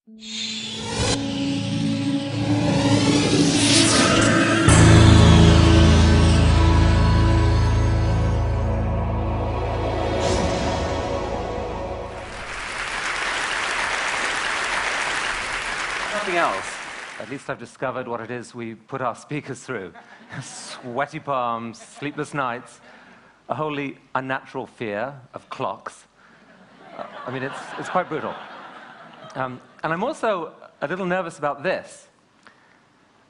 Nothing else. At least I've discovered what it is we put our speakers through. Sweaty palms, sleepless nights, a wholly unnatural fear of clocks. I mean, it's quite brutal. And I'm also a little nervous about this.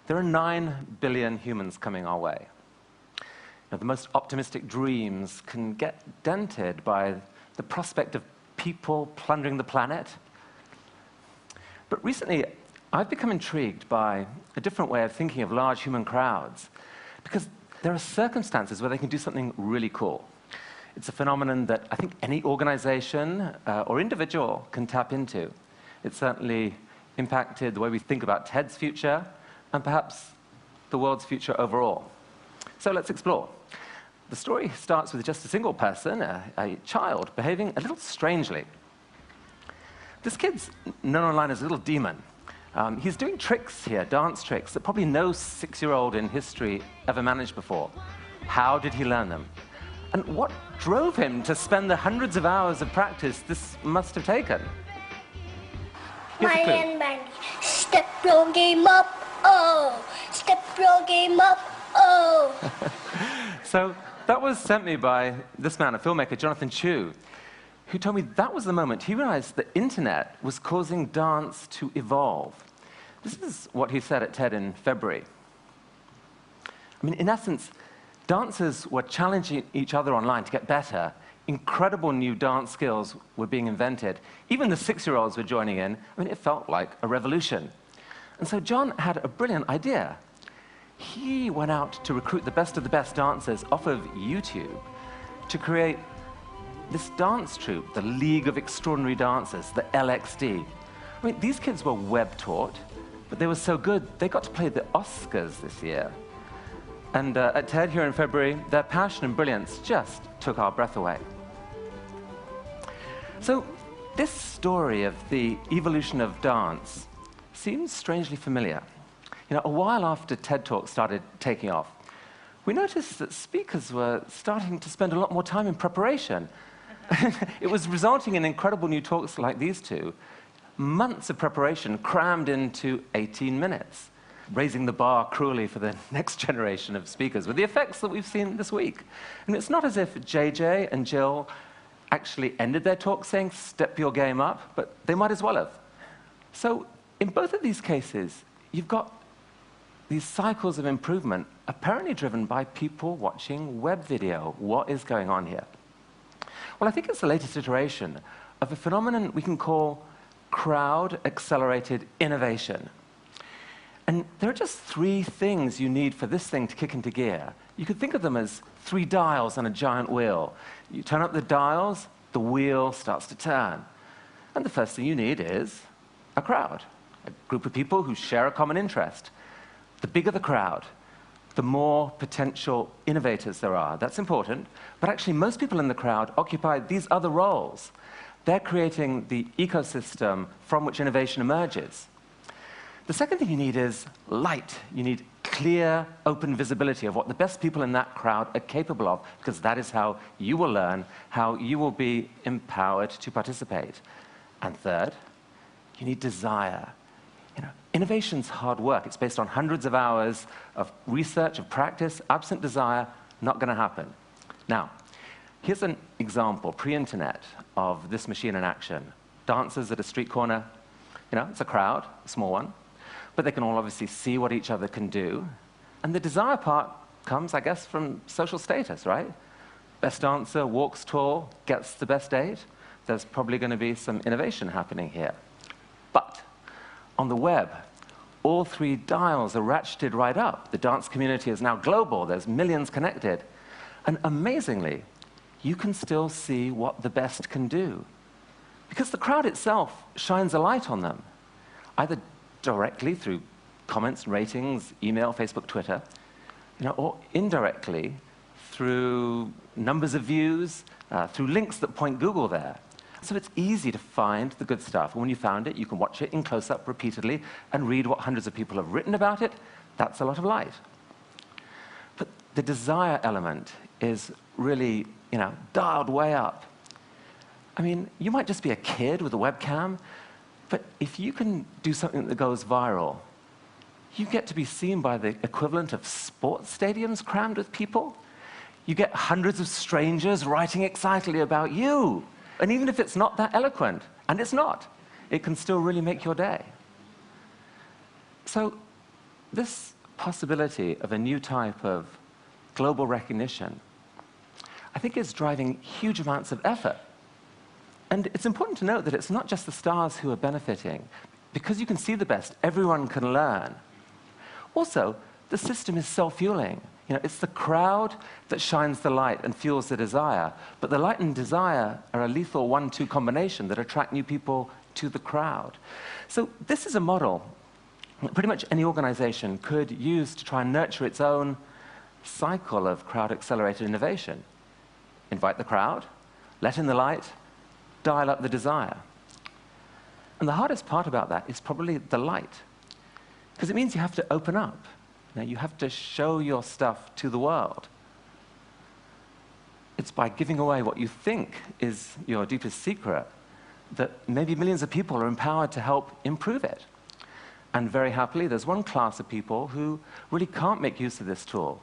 There are 9 billion humans coming our way. Now, the most optimistic dreams can get dented by the prospect of people plundering the planet. But recently, I've become intrigued by a different way of thinking of large human crowds, because there are circumstances where they can do something really cool. It's a phenomenon that I think any organization or individual can tap into. It's certainly impacted the way we think about TED's future and perhaps the world's future overall. So let's explore. The story starts with just a single person, a child, behaving a little strangely. This kid's known online as a little demon. He's doing tricks here, dance tricks, that probably no 6-year-old in history ever managed before. How did he learn them? And what drove him to spend the hundreds of hours of practice this must have taken? Step your game up, oh! Step your game up, oh! So that was sent me by this man, a filmmaker, Jonathan Chu, who told me that was the moment he realized the internet was causing dance to evolve. This is what he said at TED in February. I mean, in essence, dancers were challenging each other online to get better. Incredible new dance skills were being invented. Even the 6-year-olds were joining in. I mean, it felt like a revolution. And so John had a brilliant idea. He went out to recruit the best of the best dancers off of YouTube to create this dance troupe, the League of Extraordinary Dancers, the LXD. I mean, these kids were web-taught, but they were so good, they got to play the Oscars this year. And at TED here in February, their passion and brilliance just took our breath away. So this story of the evolution of dance seems strangely familiar. You know, a while after TED Talks started taking off, we noticed that speakers were starting to spend a lot more time in preparation. It was resulting in incredible new talks like these two, months of preparation crammed into 18 minutes, raising the bar cruelly for the next generation of speakers with the effects that we've seen this week. And it's not as if JJ and Jill actually ended their talk saying, "Step your game up," but they might as well have. So in both of these cases, you've got these cycles of improvement apparently driven by people watching web video. What is going on here? Well, I think it's the latest iteration of a phenomenon we can call crowd-accelerated innovation. And there are just 3 things you need for this thing to kick into gear. You could think of them as 3 dials on a giant wheel. You turn up the dials, the wheel starts to turn. And the first thing you need is a crowd, a group of people who share a common interest. The bigger the crowd, the more potential innovators there are. That's important. But actually, most people in the crowd occupy these other roles. They're creating the ecosystem from which innovation emerges. The second thing you need is light. You need clear, open visibility of what the best people in that crowd are capable of, because that is how you will learn, how you will be empowered to participate. And third, you need desire. You know, innovation's hard work. It's based on hundreds of hours of research, of practice. Absent desire, not going to happen. Now, here's an example, pre-internet, of this machine in action. Dancers at a street corner. You know, it's a crowd, a small one. But they can all obviously see what each other can do. And the desire part comes, I guess, from social status, right? Best dancer walks tall, gets the best date. There's probably going to be some innovation happening here. But on the web, all 3 dials are ratcheted right up. The dance community is now global. There's millions connected. And amazingly, you can still see what the best can do. Because the crowd itself shines a light on them, either directly through comments, ratings, email, Facebook, Twitter, you know, or indirectly through numbers of views, through links that point Google there. So it's easy to find the good stuff. And when you found it, you can watch it in close-up repeatedly and read what hundreds of people have written about it. That's a lot of light. But the desire element is really, dialed way up. I mean, you might just be a kid with a webcam, but if you can do something that goes viral, you get to be seen by the equivalent of sports stadiums crammed with people. You get hundreds of strangers writing excitedly about you. And even if it's not that eloquent, and it's not, it can still really make your day. So this possibility of a new type of global recognition, I think is driving huge amounts of effort. And it's important to note that it's not just the stars who are benefiting. Because you can see the best, everyone can learn. Also, the system is self-fueling. It's the crowd that shines the light and fuels the desire. But the light and desire are a lethal 1-2 combination that attract new people to the crowd. So this is a model that pretty much any organization could use to try and nurture its own cycle of crowd-accelerated innovation. Invite the crowd, let in the light, dial up the desire. And the hardest part about that is probably the light, because it means you have to open up. You have to show your stuff to the world. It's by giving away what you think is your deepest secret that maybe millions of people are empowered to help improve it. And very happily, there's one class of people who really can't make use of this tool.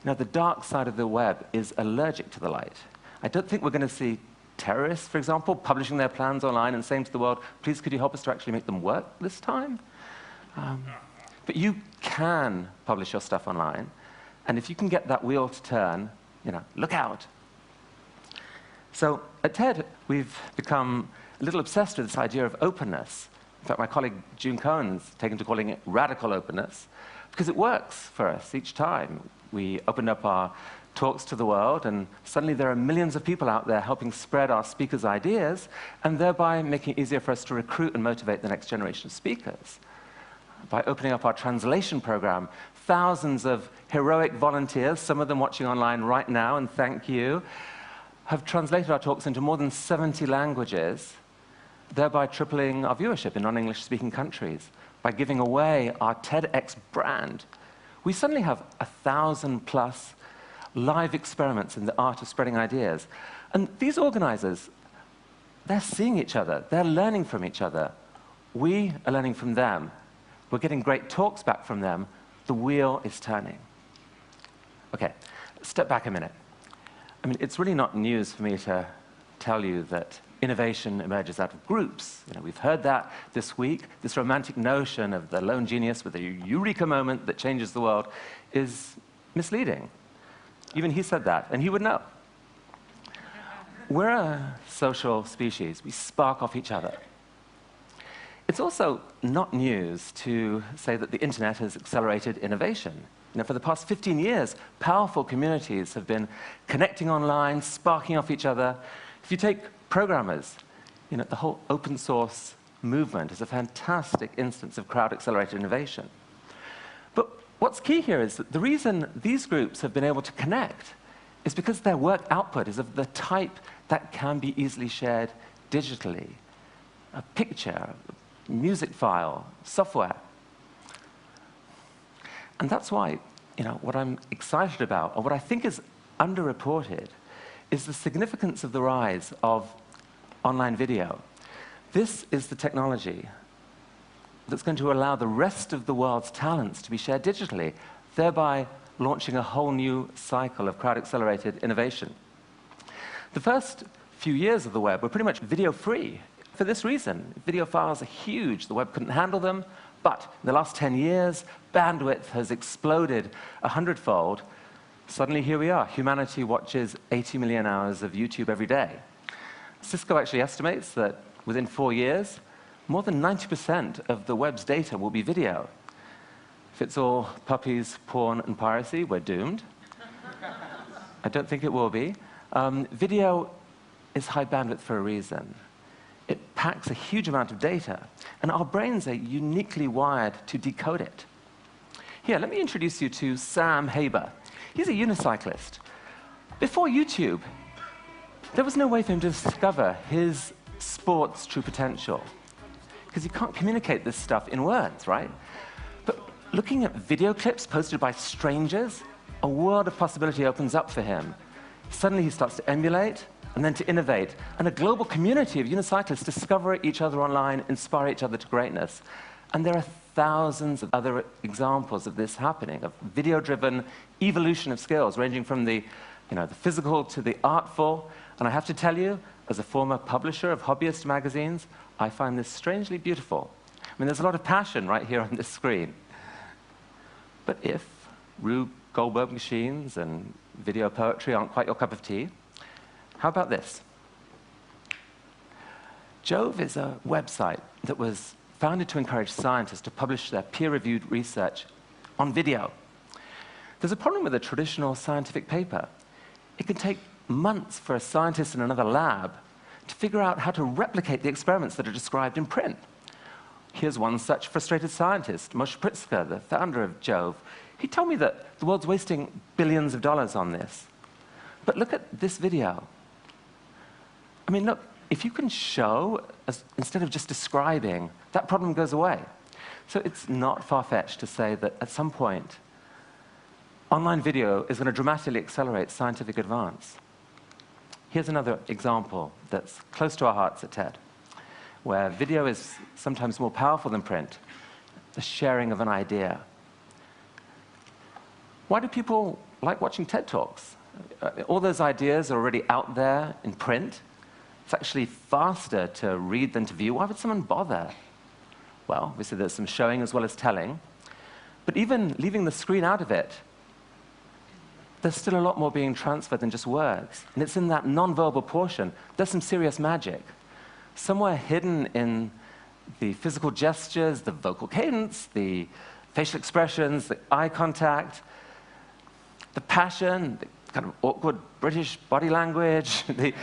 The dark side of the web is allergic to the light. I don't think we're going to see terrorists, for example, publishing their plans online and saying to the world, please, could you help us to actually make them work this time? But you can publish your stuff online, and if you can get that wheel to turn, look out. So at TED, we've become a little obsessed with this idea of openness. In fact, my colleague June Cohen's taken to calling it radical openness, because it works for us each time. We opened up our talks to the world, and suddenly there are millions of people out there helping spread our speakers' ideas, and thereby making it easier for us to recruit and motivate the next generation of speakers. By opening up our translation program, thousands of heroic volunteers, some of them watching online right now, and thank you, have translated our talks into more than 70 languages, thereby tripling our viewership in non-English speaking countries. By giving away our TEDx brand, we suddenly have 1,000+ live experiments in the art of spreading ideas. And these organizers, they're seeing each other, they're learning from each other. We are learning from them. We're getting great talks back from them. The wheel is turning. Okay, step back a minute. I mean, it's really not news for me to tell you that innovation emerges out of groups. We've heard that this week. This romantic notion of the lone genius with a eureka moment that changes the world is misleading. Even he said that, and he would know. We're a social species. We spark off each other. It's also not news to say that the internet has accelerated innovation. For the past 15 years, powerful communities have been connecting online, sparking off each other. If you take programmers, the whole open source movement is a fantastic instance of crowd-accelerated innovation. But what's key here is that the reason these groups have been able to connect is because their work output is of the type that can be easily shared digitally. A picture, music file, software. And that's why, what I'm excited about, or what I think is underreported, is the significance of the rise of online video. This is the technology that's going to allow the rest of the world's talents to be shared digitally, thereby launching a whole new cycle of crowd-accelerated innovation. The first few years of the web were pretty much video-free. For this reason, video files are huge. The web couldn't handle them. But in the last 10 years, bandwidth has exploded 100-fold. Suddenly, here we are. Humanity watches 80 million hours of YouTube every day. Cisco actually estimates that within 4 years, more than 90% of the web's data will be video. If it's all puppies, porn, and piracy, we're doomed. I don't think it will be. Video is high bandwidth for a reason. It packs a huge amount of data, and our brains are uniquely wired to decode it. Here, let me introduce you to Sam Haber. He's a unicyclist. Before YouTube, there was no way for him to discover his sport's true potential. Because you can't communicate this stuff in words, right? But looking at video clips posted by strangers, a world of possibility opens up for him. Suddenly he starts to emulate and then to innovate, and a global community of unicyclists discover each other online, inspire each other to greatness. And there are thousands of other examples of this happening, of video-driven evolution of skills, ranging from the physical to the artful. And I have to tell you, as a former publisher of hobbyist magazines, I find this strangely beautiful. I mean, there's a lot of passion right here on this screen. But if Rube Goldberg machines and video poetry aren't quite your cup of tea, how about this? Jove is a website that was founded to encourage scientists to publish their peer-reviewed research on video. There's a problem with a traditional scientific paper. It can take months for a scientist in another lab to figure out how to replicate the experiments that are described in print. Here's one such frustrated scientist, Moshe Pritzker, the founder of Jove. He told me that the world's wasting billions of dollars on this. But look at this video. I mean, look, if you can show, instead of just describing, that problem goes away. So it's not far-fetched to say that at some point, online video is going to dramatically accelerate scientific advance. Here's another example that's close to our hearts at TED, where video is sometimes more powerful than print, the sharing of an idea. Why do people like watching TED Talks? All those ideas are already out there in print. It's actually faster to read than to view. Why would someone bother? Well, obviously there's some showing as well as telling. But even leaving the screen out of it, there's still a lot more being transferred than just words. And it's in that nonverbal portion. There's some serious magic. Somewhere hidden in the physical gestures, the vocal cadence, the facial expressions, the eye contact, the passion, the kind of awkward British body language, the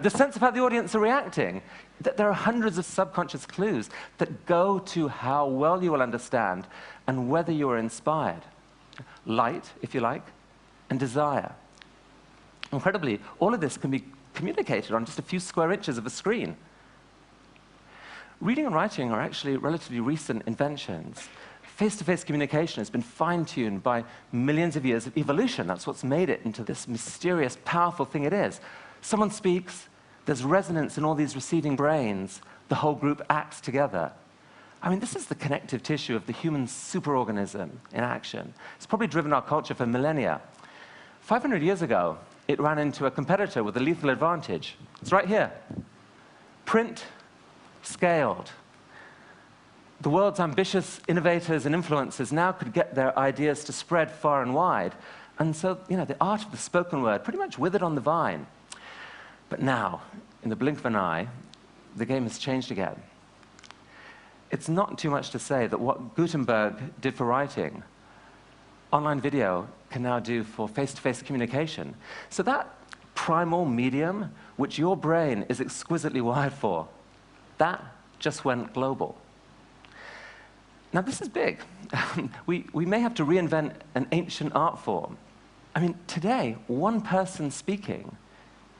sense of how the audience are reacting. There are hundreds of subconscious clues that go to how well you will understand and whether you are inspired. Light, if you like, and desire. Incredibly, all of this can be communicated on just a few square inches of a screen. Reading and writing are actually relatively recent inventions. Face-to-face communication has been fine-tuned by millions of years of evolution. That's what's made it into this mysterious, powerful thing it is. Someone speaks, there's resonance in all these receiving brains, the whole group acts together. I mean, this is the connective tissue of the human superorganism in action. It's probably driven our culture for millennia. 500 years ago, it ran into a competitor with a lethal advantage. It's right here. Print, scaled. The world's ambitious innovators and influencers now could get their ideas to spread far and wide. And so, the art of the spoken word pretty much withered on the vine. But now, in the blink of an eye, the game has changed again. It's not too much to say that what Gutenberg did for writing, online video can now do for face-to-face communication. So that primal medium, which your brain is exquisitely wired for, that just went global. Now, this is big. we may have to reinvent an ancient art form. I mean, today, one person speaking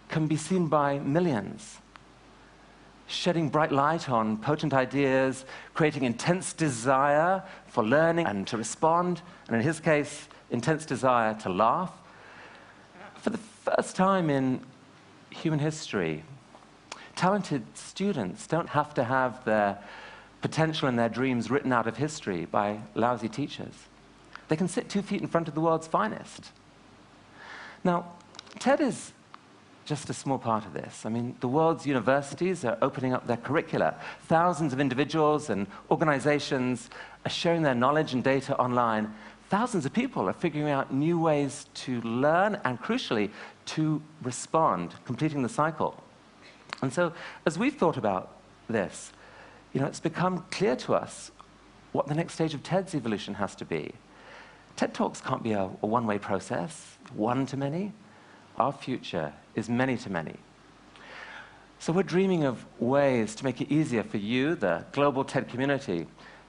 can be seen by millions, shedding bright light on potent ideas, creating intense desire for learning and to respond, and in his case, intense desire to laugh. For the first time in human history, talented students don't have to have their potential and their dreams written out of history by lousy teachers. They can sit 2 feet in front of the world's finest. Now, TED is just a small part of this. I mean, the world's universities are opening up their curricula. Thousands of individuals and organizations are sharing their knowledge and data online. Thousands of people are figuring out new ways to learn and, crucially, to respond, completing the cycle. And so, as we've thought about this, it's become clear to us what the next stage of TED's evolution has to be. TED Talks can't be a one-way process, one to many. Our future is many to many. So we're dreaming of ways to make it easier for you, the global TED community,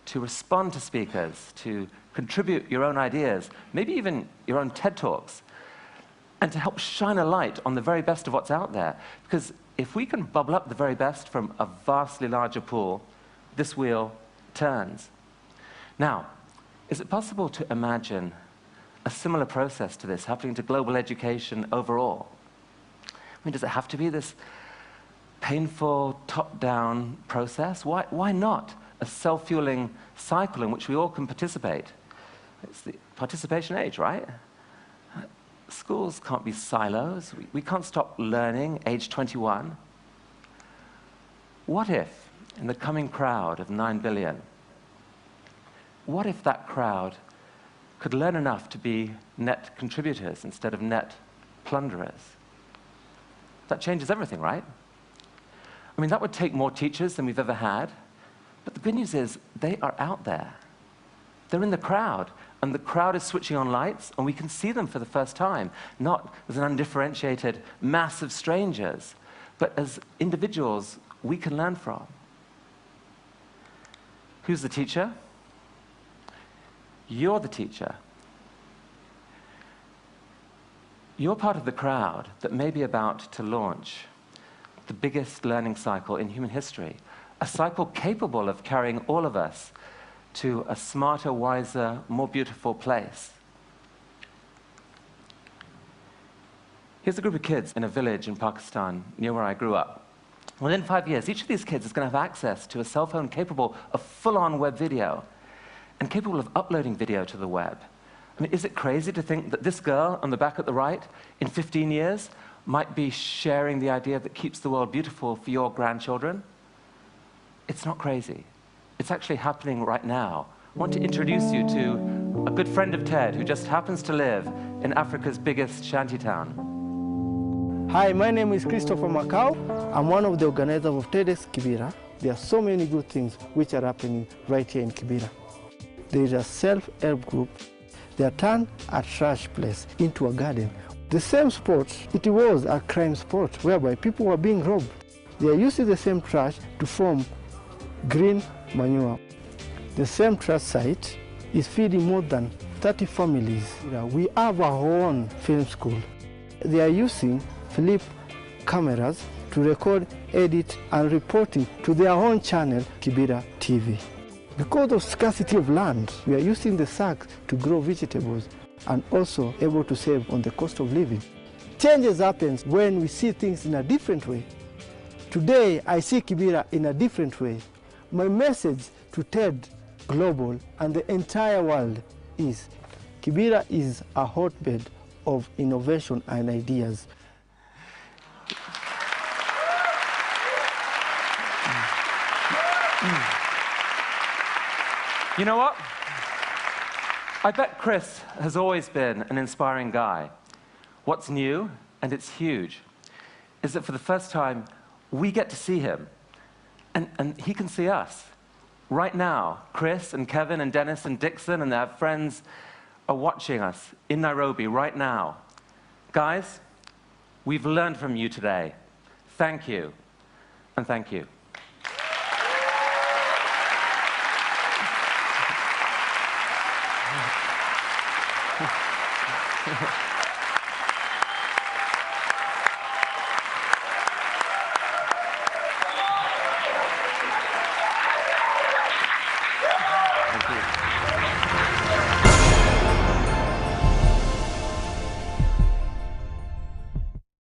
to respond to speakers, to contribute your own ideas, maybe even your own TED Talks, and to help shine a light on the very best of what's out there. Because if we can bubble up the very best from a vastly larger pool, this wheel turns. Now, is it possible to imagine a similar process to this happening to global education overall? I mean, does it have to be this painful, top-down process? Why not a self-fueling cycle in which we all can participate? It's the participation age, right? Schools can't be silos. We can't stop learning age 21. What if, in the coming crowd of 9 billion, what if that crowd could learn enough to be net contributors instead of net plunderers? That changes everything, right? I mean, that would take more teachers than we've ever had. But the good news is, they are out there. They're in the crowd, and the crowd is switching on lights, and we can see them for the first time, not as an undifferentiated mass of strangers, but as individuals we can learn from. Who's the teacher? You're the teacher. You're part of the crowd that may be about to launch the biggest learning cycle in human history, a cycle capable of carrying all of us to a smarter, wiser, more beautiful place. Here's a group of kids in a village in Pakistan, near where I grew up. Within 5 years, each of these kids is going to have access to a cell phone capable of full-on web video and capable of uploading video to the web. I mean, is it crazy to think that this girl on the back at the right, in 15 years, might be sharing the idea that keeps the world beautiful for your grandchildren? It's not crazy. It's actually happening right now. I want to introduce you to a good friend of Ted who just happens to live in Africa's biggest shantytown. Hi, my name is Christopher Macau. I'm one of the organizers of TEDx Kibera. There are so many good things which are happening right here in Kibera. There is a self-help group. They have turned a trash place into a garden. The same spot, it was a crime spot whereby people were being robbed. They are using the same trash to form green manure. The same trash site is feeding more than 30 families. We have our own film school. They are using flip cameras to record, edit, and reporting to their own channel, Kibera TV. Because of scarcity of land, we are using the sacks to grow vegetables and also able to save on the cost of living. Changes happens when we see things in a different way. Today, I see Kibera in a different way. My message to TED Global and the entire world is Kibera is a hotbed of innovation and ideas. You know what? I bet Chris has always been an inspiring guy. What's new, and it's huge, is that for the first time, we get to see him, and he can see us. Right now, Chris and Kevin and Dennis and Dixon and their friends are watching us in Nairobi right now. Guys, we've learned from you today. Thank you, and thank you.